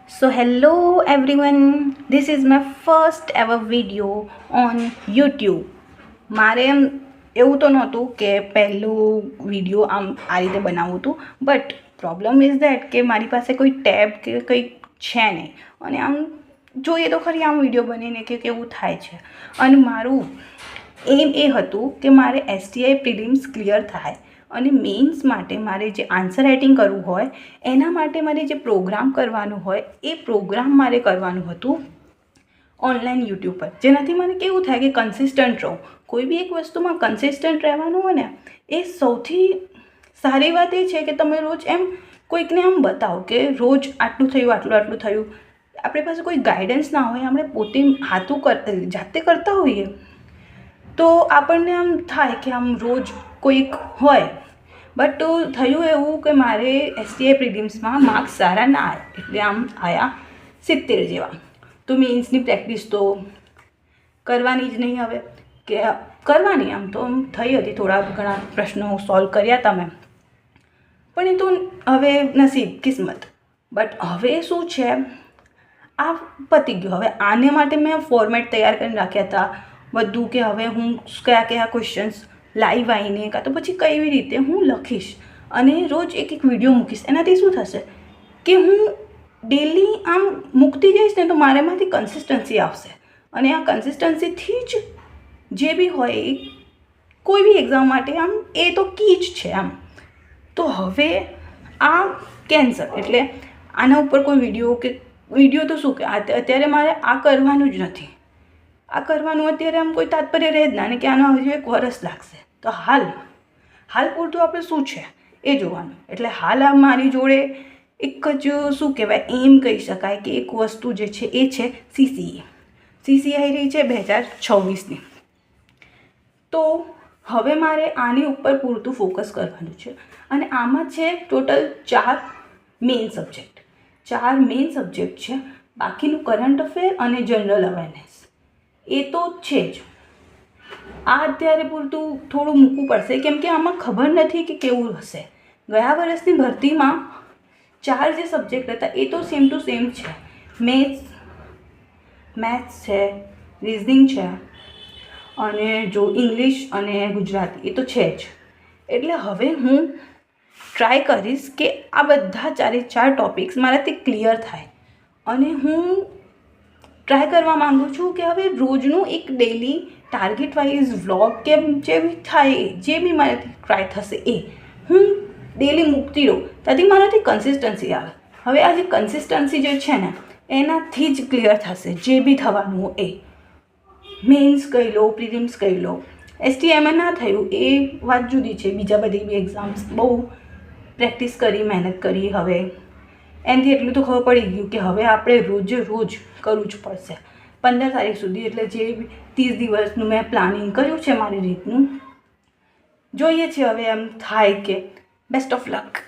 So hello everyone, this is my first ever video on YouTube. મારે એવું તો નહોતું કે પહેલું વિડીયો આ રીતે બનાવવું હતું, બટ પ્રોબ્લેમ ઇઝ દેટ કે મારી પાસે કોઈ ટેબ કે કંઈ છે નહીં અને જોઈએ તો ખરી વિડીયો બનીને કે કેવું થાય છે. અને મારું એમ એ હતું કે મારે STI પ્રિલિમ્સ ક્લિયર થાય અને મેઇન્સ માટે મારે જે આન્સર રાઇટિંગ કરવું હોય એના માટે મારે જે પ્રોગ્રામ કરવાનું હોય એ પ્રોગ્રામ મારે કરવાનું હતું ઓનલાઈન યુટ્યુબ પર, જેનાથી મને કેવું થાય કે કન્સિસ્ટન્ટ રહું. કોઈ બી એક વસ્તુમાં કન્સિસ્ટન્ટ રહેવાનું હોય ને એ સૌથી સારી વાત એ છે કે તમે રોજ કોઈકને બતાવો કે રોજ આટલું થયું આટલું થયું. આપણી પાસે કોઈ ગાઈડન્સ ના હોય, આપણે પોતે જાતે કરતા હોઈએ તો આપણને થાય કે રોજ કોઈક હોય. બટ થયું એવું કે મારે STI પ્રિલિમ્સમાં માર્ક્સ સારા ના આવ્યા, એટલે આવ્યા 70 જેવા. તો મેઇન્સની પ્રેક્ટિસ તો કરવાની જ નહીં. હવે કે કરવાની તો થઈ હતી, થોડા ઘણા પ્રશ્નો સોલ્વ કર્યા હતા મેં, પણ એ તો હવે નસીબ કિસ્મત. બટ હવે શું છે, આ પતી ગયું. હવે આને માટે મેં ફોર્મેટ તૈયાર કરીને રાખ્યા હતા બધું, કે હવે હું કયા ક્વેશ્ચન્સ લાઈવ આવીને કાં તો પછી કઈ રીતે હું લખીશ અને રોજ એક વિડીયો મૂકીશ. એનાથી શું થશે કે હું ડેલી મૂકતી જઈશ ને તો મારામાંથી કન્સિસ્ટન્સી આવશે અને આ કન્સિસ્ટન્સીથી જ જે બી હોય કોઈ બી એક્ઝામ માટે એ તો કી જ છે. તો હવે આ કેન્સર, એટલે આના ઉપર કોઈ વિડીયો તો શું કે અત્યારે મારે આ કરવાનું જ નથી. આ કરવાનું અત્યારે કોઈ તાત્પર્ય રહે જ ના, અને કે આનો હજુ 1 વર્ષ લાગશે. તો હાલ પૂરતું આપણે શું છે એ જોવાનું. એટલે હાલ મારી જોડે એક જ શું કહેવાય એમ કહી શકાય કે એક વસ્તુ જે છે એ છે CCE આવી રહી છે 2026ની. તો હવે મારે આની ઉપર પૂરતું ફોકસ કરવાનું છે અને આમાં છે ટોટલ 4 મેઇન સબ્જેક્ટ છે. બાકીનું કરંટ અફેર અને જનરલ અવેરનેસ એ તો છે જ. આ અત્યારે પૂરતું થોડું મૂકવું પડશે, કેમ કે આમાં ખબર નથી કે કેવું હશે. ગયા વર્ષની ભરતીમાં 4 જે સબ્જેક્ટ હતા એ તો સેમ ટુ સેમ છે. મેથ્સ છે, રિઝનિંગ છે અને જો ઇંગ્લિશ અને ગુજરાતી એ તો છે જ. એટલે હવે હું ટ્રાય કરીશ કે આ બધા 4 ટોપિક્સ મારાથી ક્લિયર થાય. અને હું ટ્રાય કરવા માગું છું કે હવે રોજનું એક ડેલી ટાર્ગેટ વાઇઝ વ્લોગ કે જે બી થાય, જે બી મારાથી ટ્રાય થશે એ હું ડેલી મૂકતી રહું, ત્યાંથી મારાથી કન્સિસ્ટન્સી આવે. હવે આ જે કન્સિસ્ટન્સી જે છે ને એનાથી જ ક્લિયર થશે જે બી થવાનું એ. મેઇન્સ કહી લો, પ્રિલિમ્સ કહી લો, STIમાં ના થયું એ વાત જુદી છે. બીજા બધી બી એક્ઝામ્સ બહુ પ્રેક્ટિસ કરી, મહેનત કરી. હવે એનાથી એટલું તો ખબર પડી ગયું કે હવે આપણે રોજ કરવું જ પડશે 15 તારીખ સુધી. એટલે જે 30 દિવસનું મેં પ્લાનિંગ કર્યું છે મારી રીતનું, જોઈએ છે હવે થાય કે. Best of luck.